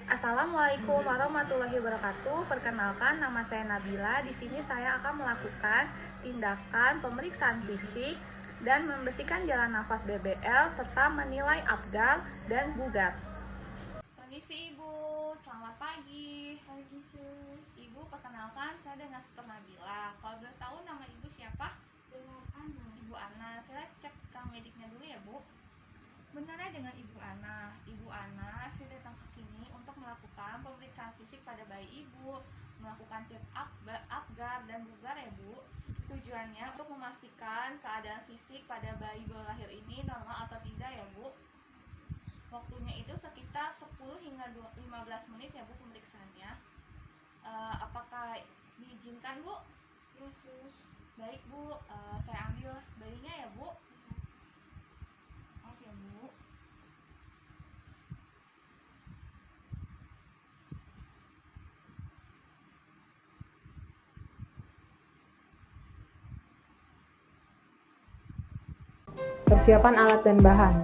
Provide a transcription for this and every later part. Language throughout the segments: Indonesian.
Assalamualaikum warahmatullahi wabarakatuh. Perkenalkan, nama saya Nabila. Di sini saya akan melakukan tindakan pemeriksaan fisik dan membersihkan jalan nafas BBL serta menilai abgal dan bugar. Permisi Ibu, selamat pagi. Pagi sus. Ibu, perkenalkan saya dengan Suster Nabila. Kalau boleh tahu nama Ibu siapa? Dengan Ana. Ibu Ana. Saya cek rekam mediknya dulu ya Bu. Benarnya dengan Ibu Ana. Ibu Ana saya datang ke sini untuk melakukan pemeriksaan fisik pada bayi Ibu, melakukan check up, abgar dan bugar ya Bu. Tujuannya untuk memastikan keadaan fisik pada bayi baru lahir ini normal atau tidak ya Bu. Waktunya itu sekitar 10 hingga 15 menit ya Bu pemeriksaannya. Apakah diizinkan Bu? Ya sus. Baik Bu, saya ambil bayinya ya Bu. Oke Bu. Persiapan alat dan bahan: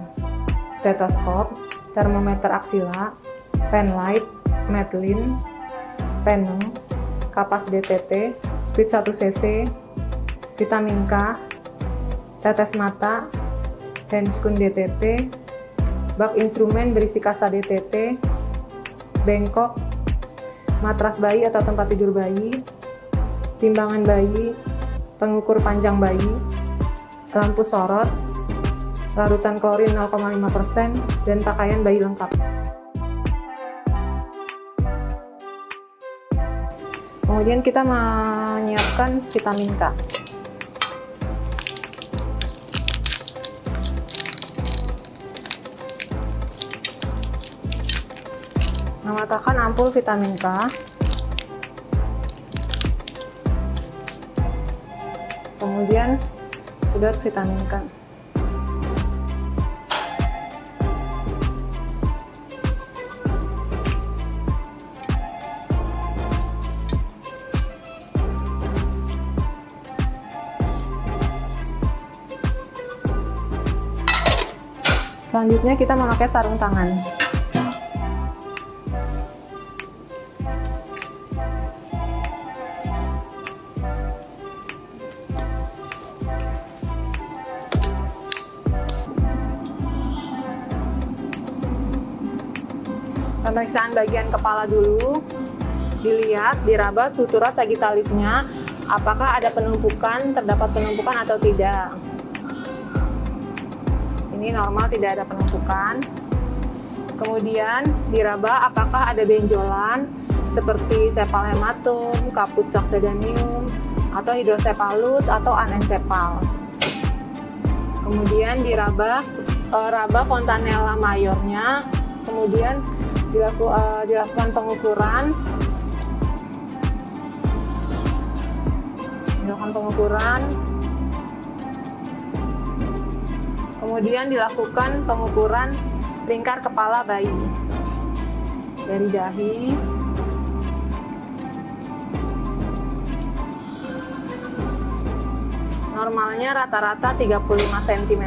stetoskop, termometer aksila, pen light, medlin, penung, kapas DTT, speed 1 cc, vitamin K, tetes mata, handscoon DTT, bak instrumen berisi kasa DTT, bengkok, matras bayi atau tempat tidur bayi, timbangan bayi, pengukur panjang bayi, lampu sorot, larutan klorin 0,5%, dan pakaian bayi lengkap. Kemudian kita menyiapkan vitamin K. Mematakan ampul vitamin K. Kemudian sedot vitamin K. Selanjutnya kita memakai sarung tangan. Pemeriksaan bagian kepala dulu, dilihat, diraba sutura sagittalisnya, apakah ada penumpukan, terdapat penumpukan atau tidak. Ini normal, tidak ada penumpukan. Kemudian diraba apakah ada benjolan seperti sepal hematum, kaput succedaneum, atau hidrosepalus atau anencefal. Kemudian diraba raba fontanella mayornya. Kemudian dilakukan pengukuran. Kemudian dilakukan pengukuran lingkar kepala bayi dari dahi, normalnya rata-rata 35 cm.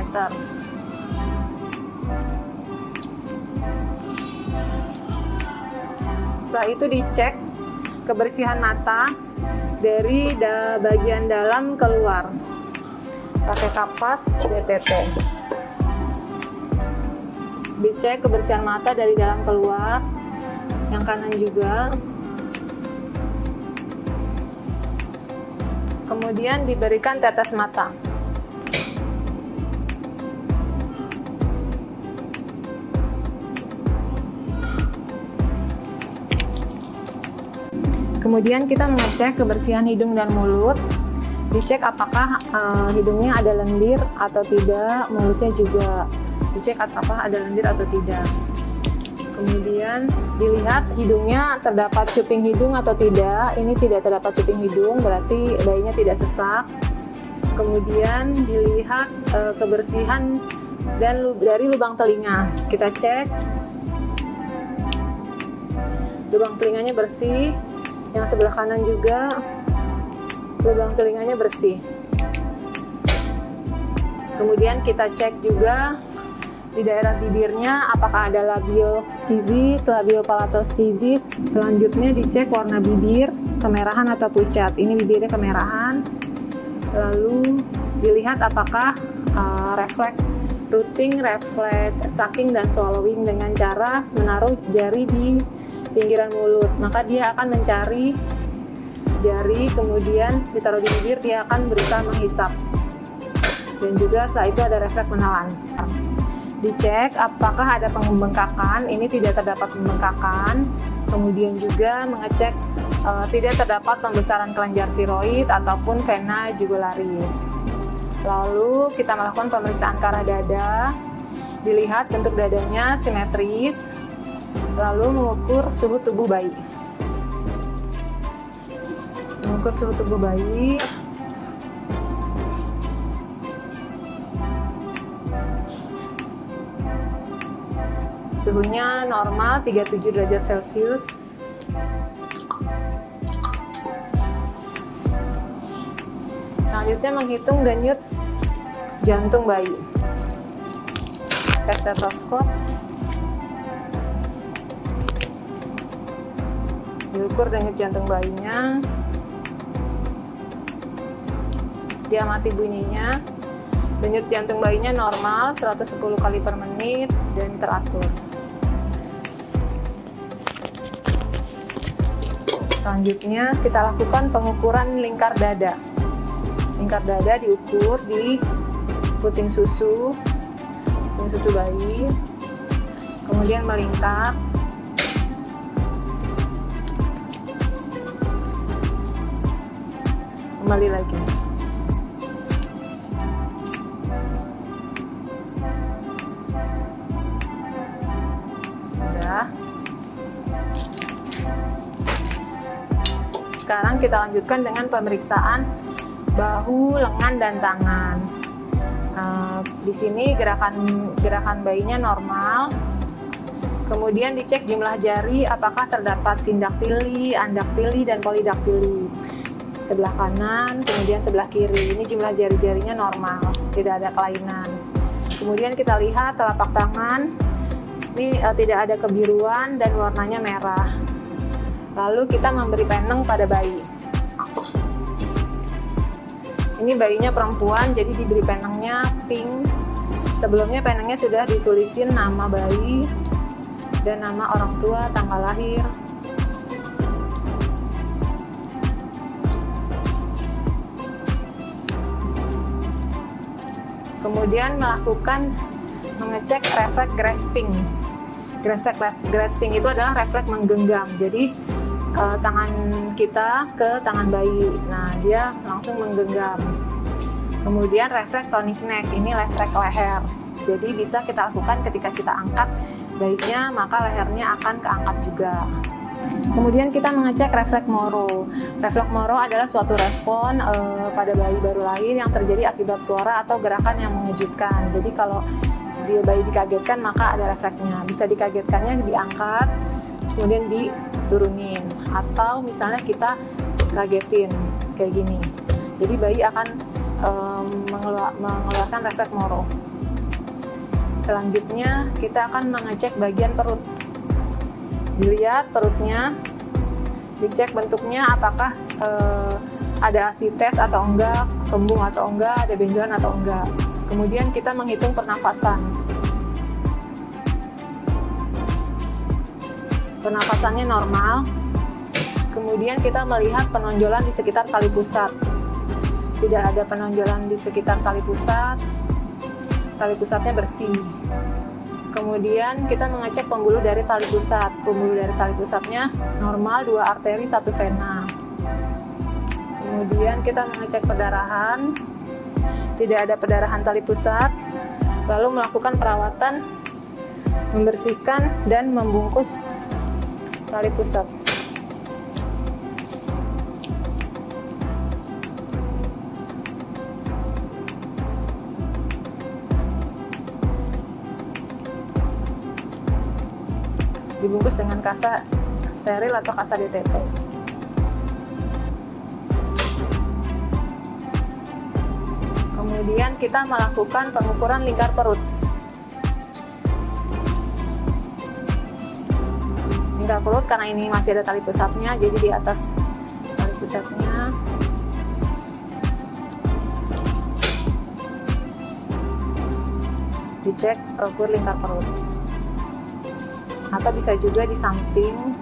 Setelah itu dicek kebersihan mata dari bagian dalam keluar pakai kapas DTT. Dicek kebersihan mata dari dalam keluar, yang kanan juga. Kemudian diberikan tetes mata. Kemudian kita mengecek kebersihan hidung dan mulut. Dicek apakah hidungnya ada lendir atau tidak, mulutnya juga dicek apakah ada lendir atau tidak. Kemudian dilihat hidungnya terdapat cuping hidung atau tidak. Ini tidak terdapat cuping hidung, berarti bayinya tidak sesak. Kemudian dilihat kebersihan dari lubang telinga. Kita cek lubang telinganya bersih. Yang sebelah kanan juga lubang telinganya bersih. Kemudian kita cek juga Di daerah bibirnya apakah ada labioskisis, labiopalatoskisis. Selanjutnya dicek warna bibir, kemerahan atau pucat. Ini bibirnya kemerahan. Lalu dilihat apakah refleks rooting, refleks sucking dan swallowing dengan cara menaruh jari di pinggiran mulut. Maka dia akan mencari jari, kemudian ditaruh di bibir, dia akan berusaha menghisap. Dan juga setelah itu ada refleks menelan. Dicek apakah ada pembengkakan, ini tidak terdapat pembengkakan. Kemudian juga mengecek tidak terdapat pembesaran kelenjar tiroid ataupun vena jugularis. Lalu kita melakukan pemeriksaan karah dada, dilihat bentuk dadanya simetris, lalu mengukur suhu tubuh bayi. Mengukur suhu tubuh bayi. Suhunya normal 37 derajat Celcius. Selanjutnya menghitung denyut jantung bayi. Tes stetoskop. Diukur denyut jantung bayinya. Diamati bunyinya. Denyut jantung bayinya normal 110 kali per menit dan teratur. Selanjutnya kita lakukan pengukuran lingkar dada. Lingkar dada diukur di puting susu bayi, kemudian melingkar. Kembali lagi. Sudah. Sekarang kita lanjutkan dengan pemeriksaan bahu, lengan, dan tangan. Di sini gerakan bayinya normal. Kemudian dicek jumlah jari apakah terdapat sindaktili, andaktili, dan polidaktili. Sebelah kanan, kemudian sebelah kiri. Ini jumlah jari-jarinya normal, tidak ada kelainan. Kemudian kita lihat telapak tangan. Ini tidak ada kebiruan dan warnanya merah. Lalu kita memberi peneng pada bayi. Ini bayinya perempuan, jadi diberi penengnya pink. Sebelumnya penengnya sudah ditulisin nama bayi dan nama orang tua, tanggal lahir. Kemudian mengecek refleks grasping. Refleks grasping itu adalah refleks menggenggam. Jadi tangan kita ke tangan bayi. Nah, dia langsung menggenggam. Kemudian refleks tonic neck, ini refleks leher. Jadi bisa kita lakukan ketika kita angkat bayinya, maka lehernya akan keangkat juga. Kemudian kita mengecek refleks Moro. Refleks Moro adalah suatu respon pada bayi baru lahir yang terjadi akibat suara atau gerakan yang mengejutkan. Jadi kalau bayi dikagetkan, maka ada refleksnya. Bisa dikagetkannya diangkat, kemudian diturunin, atau misalnya kita kagetin kayak gini. Jadi bayi akan mengeluarkan refleks Moro. Selanjutnya kita akan mengecek bagian perut. Dilihat perutnya, dicek bentuknya apakah ada asites atau enggak, kembung atau enggak, ada benjolan atau enggak. Kemudian kita menghitung pernafasan. Pernafasannya normal. Kemudian kita melihat penonjolan di sekitar tali pusat. Tidak ada penonjolan di sekitar tali pusat. Tali pusatnya bersih. Kemudian kita mengecek pembuluh dari tali pusat. Pembuluh dari tali pusatnya normal, 2 arteri, 1 vena. Kemudian kita mengecek perdarahan. Tidak ada perdarahan tali pusat. Lalu melakukan perawatan, membersihkan dan membungkus tali pusat. Dibungkus dengan kasa steril atau kasa DTP. Kemudian kita melakukan pengukuran lingkar perut. lingkar perut karena ini masih ada tali pusatnya, jadi di atas tali pusatnya. Dicek ukur lingkar perut, atau bisa juga di samping,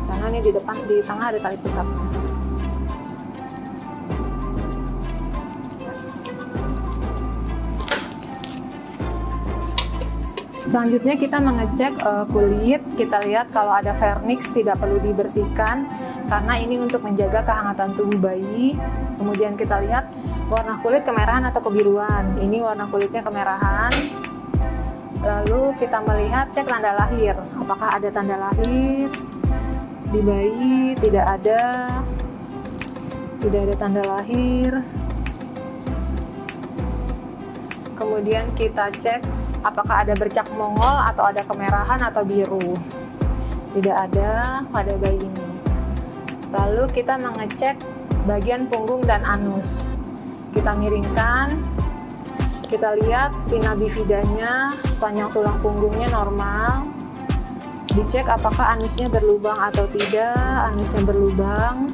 karena ini di depan, di tengah ada tali pusatnya. Selanjutnya kita mengecek kulit. Kita lihat kalau ada vernix tidak perlu dibersihkan karena ini untuk menjaga kehangatan tubuh bayi. Kemudian kita lihat warna kulit kemerahan atau kebiruan. Ini warna kulitnya kemerahan. Lalu kita melihat cek tanda lahir. Apakah ada tanda lahir di bayi? Tidak ada. Tidak ada tanda lahir. Kemudian kita cek apakah ada bercak mongol atau ada kemerahan atau biru. Tidak ada pada bayi ini. Lalu kita mengecek bagian punggung dan anus. Kita miringkan. Kita lihat spina bifidanya, sepanjang tulang punggungnya normal. Dicek apakah anusnya berlubang atau tidak. Anusnya berlubang.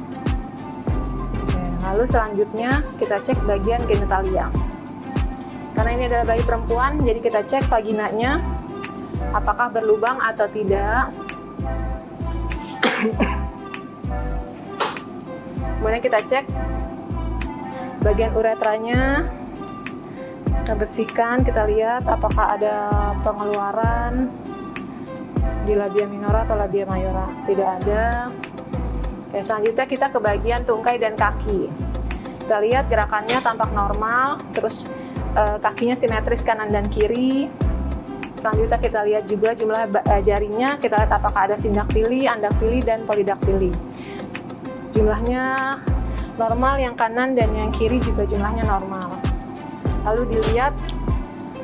Oke, lalu selanjutnya kita cek bagian genitalia. Karena ini adalah bayi perempuan, jadi kita cek vaginanya apakah berlubang atau tidak. Kemudian kita cek bagian uretranya, kita bersihkan, kita lihat apakah ada pengeluaran di labia minora atau labia mayora. Tidak ada. Oke, selanjutnya kita ke bagian tungkai dan kaki. Kita lihat gerakannya tampak normal, terus kakinya simetris kanan dan kiri. Selanjutnya kita lihat juga jumlah jarinya, kita lihat apakah ada sindaktili, andaktili, dan polidaktili. Jumlahnya normal, yang kanan dan yang kiri juga jumlahnya normal. Lalu dilihat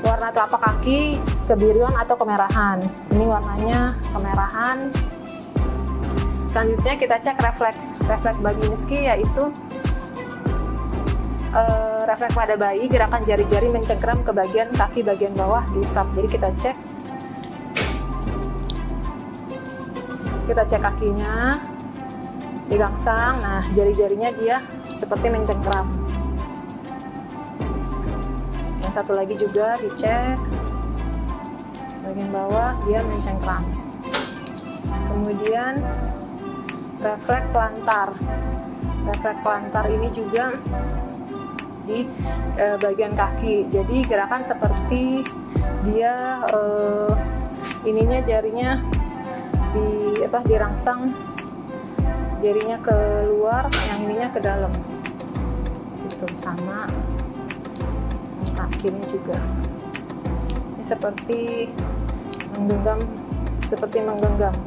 warna telapak kaki, kebiruan atau kemerahan. Ini warnanya kemerahan. Selanjutnya kita cek refleks Babinski, yaitu refleks pada bayi, gerakan jari-jari mencengkram ke bagian kaki bagian bawah diusap. Jadi kita cek kakinya dirangsang. Nah, jari-jarinya dia seperti mencengkram. Yang satu lagi juga dicek bagian bawah, dia mencengkram. Kemudian refleks plantar. Refleks plantar ini juga di bagian kaki. Jadi gerakan seperti dia ininya jarinya dirangsang, jarinya keluar, yang ininya ke dalam. Gitu, sama kakinya juga. Ini seperti menggenggam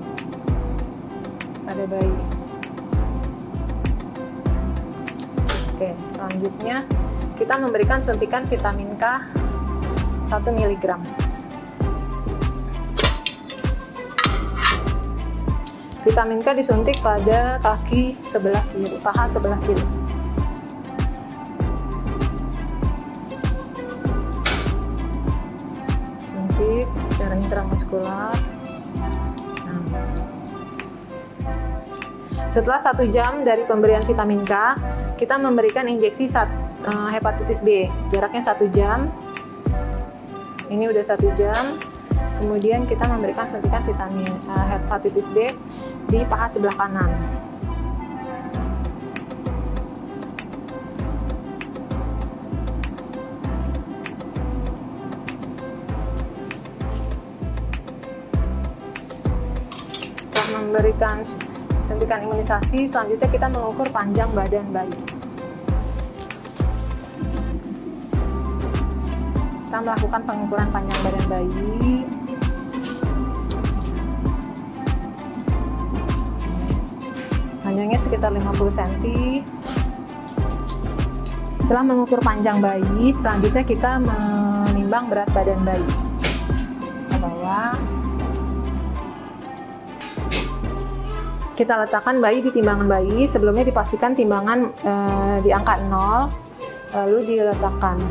pada bayi. Oke, selanjutnya kita memberikan suntikan vitamin K 1 mg. Vitamin K disuntik pada kaki sebelah kiri, paha sebelah kiri. Suntik secara intramuskular. Setelah 1 jam dari pemberian vitamin K, kita memberikan injeksi hepatitis B. Jaraknya 1 jam. Ini udah 1 jam. Kemudian kita memberikan suntikan vitamin hepatitis B di paha sebelah kanan. Setelah memberikan suntikan imunisasi, selanjutnya kita mengukur panjang badan bayi. Kita melakukan pengukuran panjang badan bayi. Panjangnya sekitar 50 cm. Setelah mengukur panjang bayi, selanjutnya kita menimbang berat badan bayi. Kita bawa. Kita letakkan bayi di timbangan bayi. Sebelumnya dipastikan timbangan di angka 0, lalu diletakkan.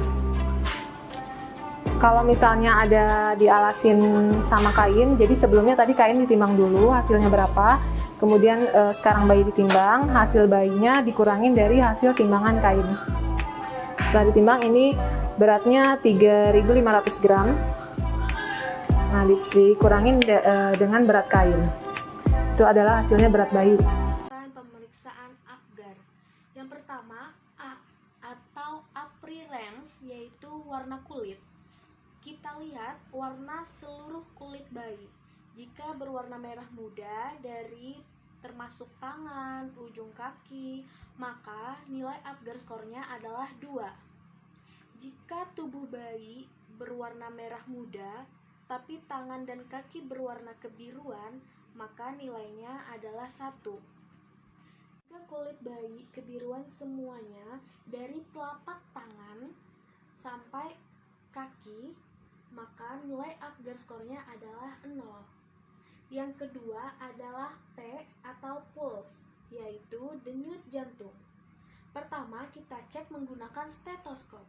Kalau misalnya ada dialasin sama kain, jadi sebelumnya tadi kain ditimbang dulu hasilnya berapa, kemudian sekarang bayi ditimbang, hasil bayinya dikurangin dari hasil timbangan kain. Setelah ditimbang ini beratnya 3.500 gram. Nah, dikurangin dengan berat kain. Itu adalah hasilnya berat bayi. Pemeriksaan Apgar. Yang pertama, A atau appearance, yaitu warna kulit. Kita lihat warna seluruh kulit bayi. Jika berwarna merah muda dari termasuk tangan, ujung kaki, maka nilai Apgar skornya adalah 2. Jika tubuh bayi berwarna merah muda, tapi tangan dan kaki berwarna kebiruan, maka nilainya adalah 1. Jika kulit bayi kebiruan semuanya dari telapak tangan sampai kaki, maka nilai Apgar skornya adalah 0. Yang kedua adalah P atau pulse, yaitu denyut jantung. Pertama, kita cek menggunakan stetoskop.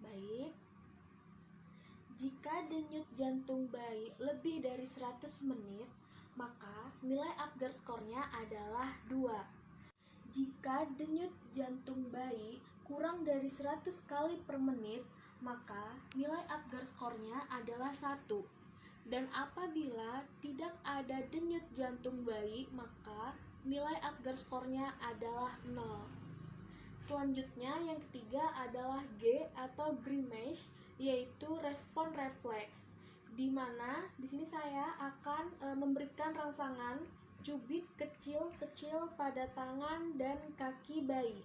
Baik. Jika denyut jantung bayi lebih dari 100 menit, maka nilai Apgar skornya adalah 2. Jika denyut jantung bayi kurang dari 100 kali per menit, maka nilai Apgar skornya adalah 1. Dan apabila tidak ada denyut jantung bayi, maka nilai Apgar skornya adalah 0. Selanjutnya yang ketiga adalah G atau grimace, yaitu respon refleks, di mana di sini saya akan memberikan rangsangan cubit kecil-kecil pada tangan dan kaki bayi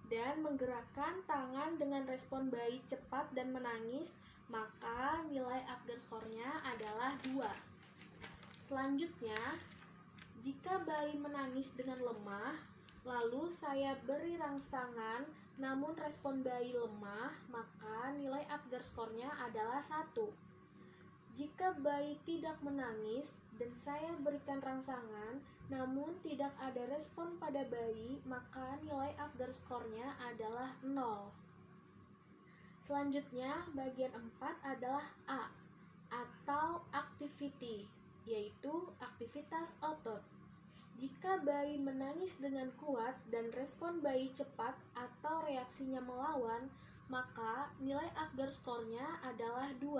dan menggerakkan tangan dengan respon bayi cepat dan menangis, maka nilai Apgar skornya adalah 2. Selanjutnya, jika bayi menangis dengan lemah, lalu saya beri rangsangan namun respon bayi lemah, maka nilai Apgar skornya adalah 1. Jika bayi tidak menangis dan saya berikan rangsangan namun tidak ada respon pada bayi, maka nilai Apgar skornya adalah 0. Selanjutnya, bagian 4 adalah A atau activity, yaitu aktivitas otot. Jika bayi menangis dengan kuat dan respon bayi cepat atau reaksinya melawan, maka nilai Apgar skornya adalah 2.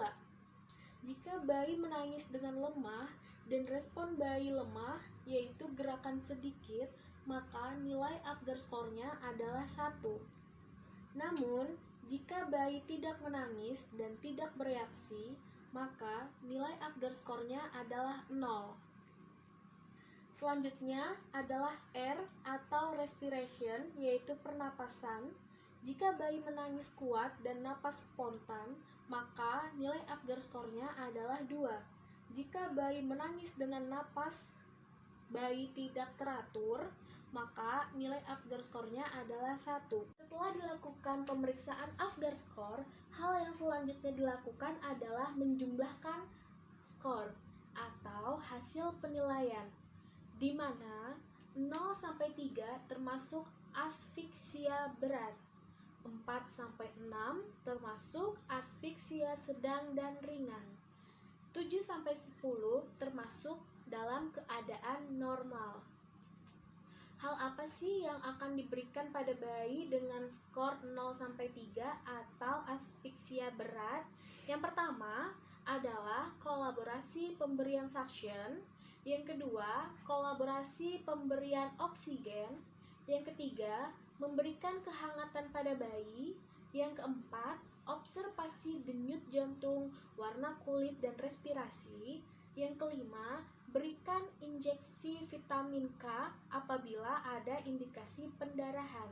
Jika bayi menangis dengan lemah dan respon bayi lemah, yaitu gerakan sedikit, maka nilai Apgar skornya adalah 1. Namun, jika bayi tidak menangis dan tidak bereaksi, maka nilai Apgar skornya adalah 0. Selanjutnya adalah R atau respiration, yaitu pernapasan. Jika bayi menangis kuat dan napas spontan, maka nilai Apgar skornya adalah 2. Jika bayi menangis dengan napas bayi tidak teratur, maka nilai Apgar skornya adalah 1. Setelah dilakukan pemeriksaan Apgar skor, hal yang selanjutnya dilakukan adalah menjumlahkan skor atau hasil penilaian, di mana 0-3 termasuk asfiksia berat, 4-6 termasuk asfiksia sedang dan ringan, 7-10 termasuk dalam keadaan normal. Hal apa sih yang akan diberikan pada bayi dengan skor 0-3 atau asfiksia berat? Yang pertama adalah kolaborasi pemberian suction. Yang kedua, kolaborasi pemberian oksigen. Yang ketiga, memberikan kehangatan pada bayi. Yang keempat, observasi denyut jantung, warna kulit, dan respirasi. Yang kelima, berikan injeksi vitamin K apabila ada indikasi pendarahan.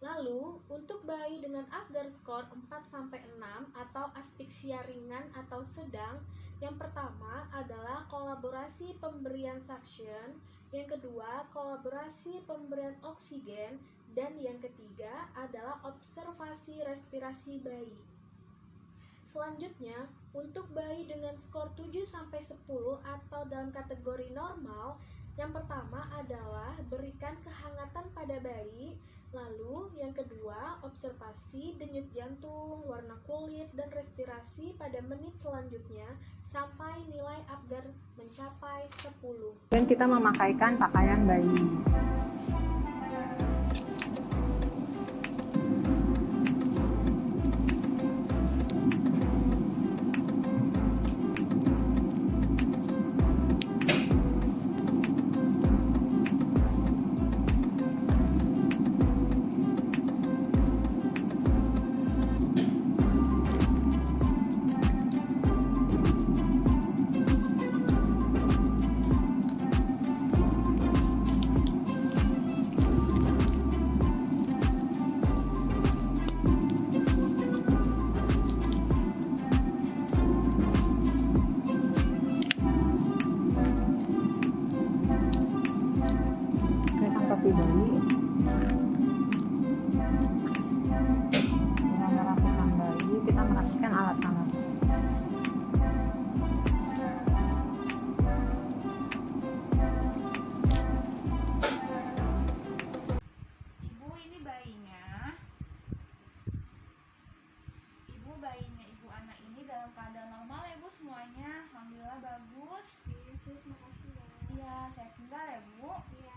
Lalu, untuk bayi dengan Apgar skor 4-6 atau asfiksia ringan atau sedang, yang pertama adalah kolaborasi pemberian suction, yang kedua kolaborasi pemberian oksigen, Dan yang ketiga adalah observasi respirasi bayi. Selanjutnya, untuk bayi dengan skor 7-10 atau dalam kategori normal, yang pertama adalah berikan kehangatan pada bayi. Lalu yang kedua, observasi denyut jantung, warna kulit, dan respirasi pada menit selanjutnya sampai nilai Apgar mencapai 10. Dan kita memakaikan pakaian bayi. Kelihatan topi bayi. Dengan merapikan bayi, kita merapikan alat-alat. Ibu, ini bayinya. Bayinya ibu anak ini dalam keadaan normal ya Bu semuanya. Alhamdulillah bagus. Terus makasih ya. Iya, saya tinggal ya Bu. Iya.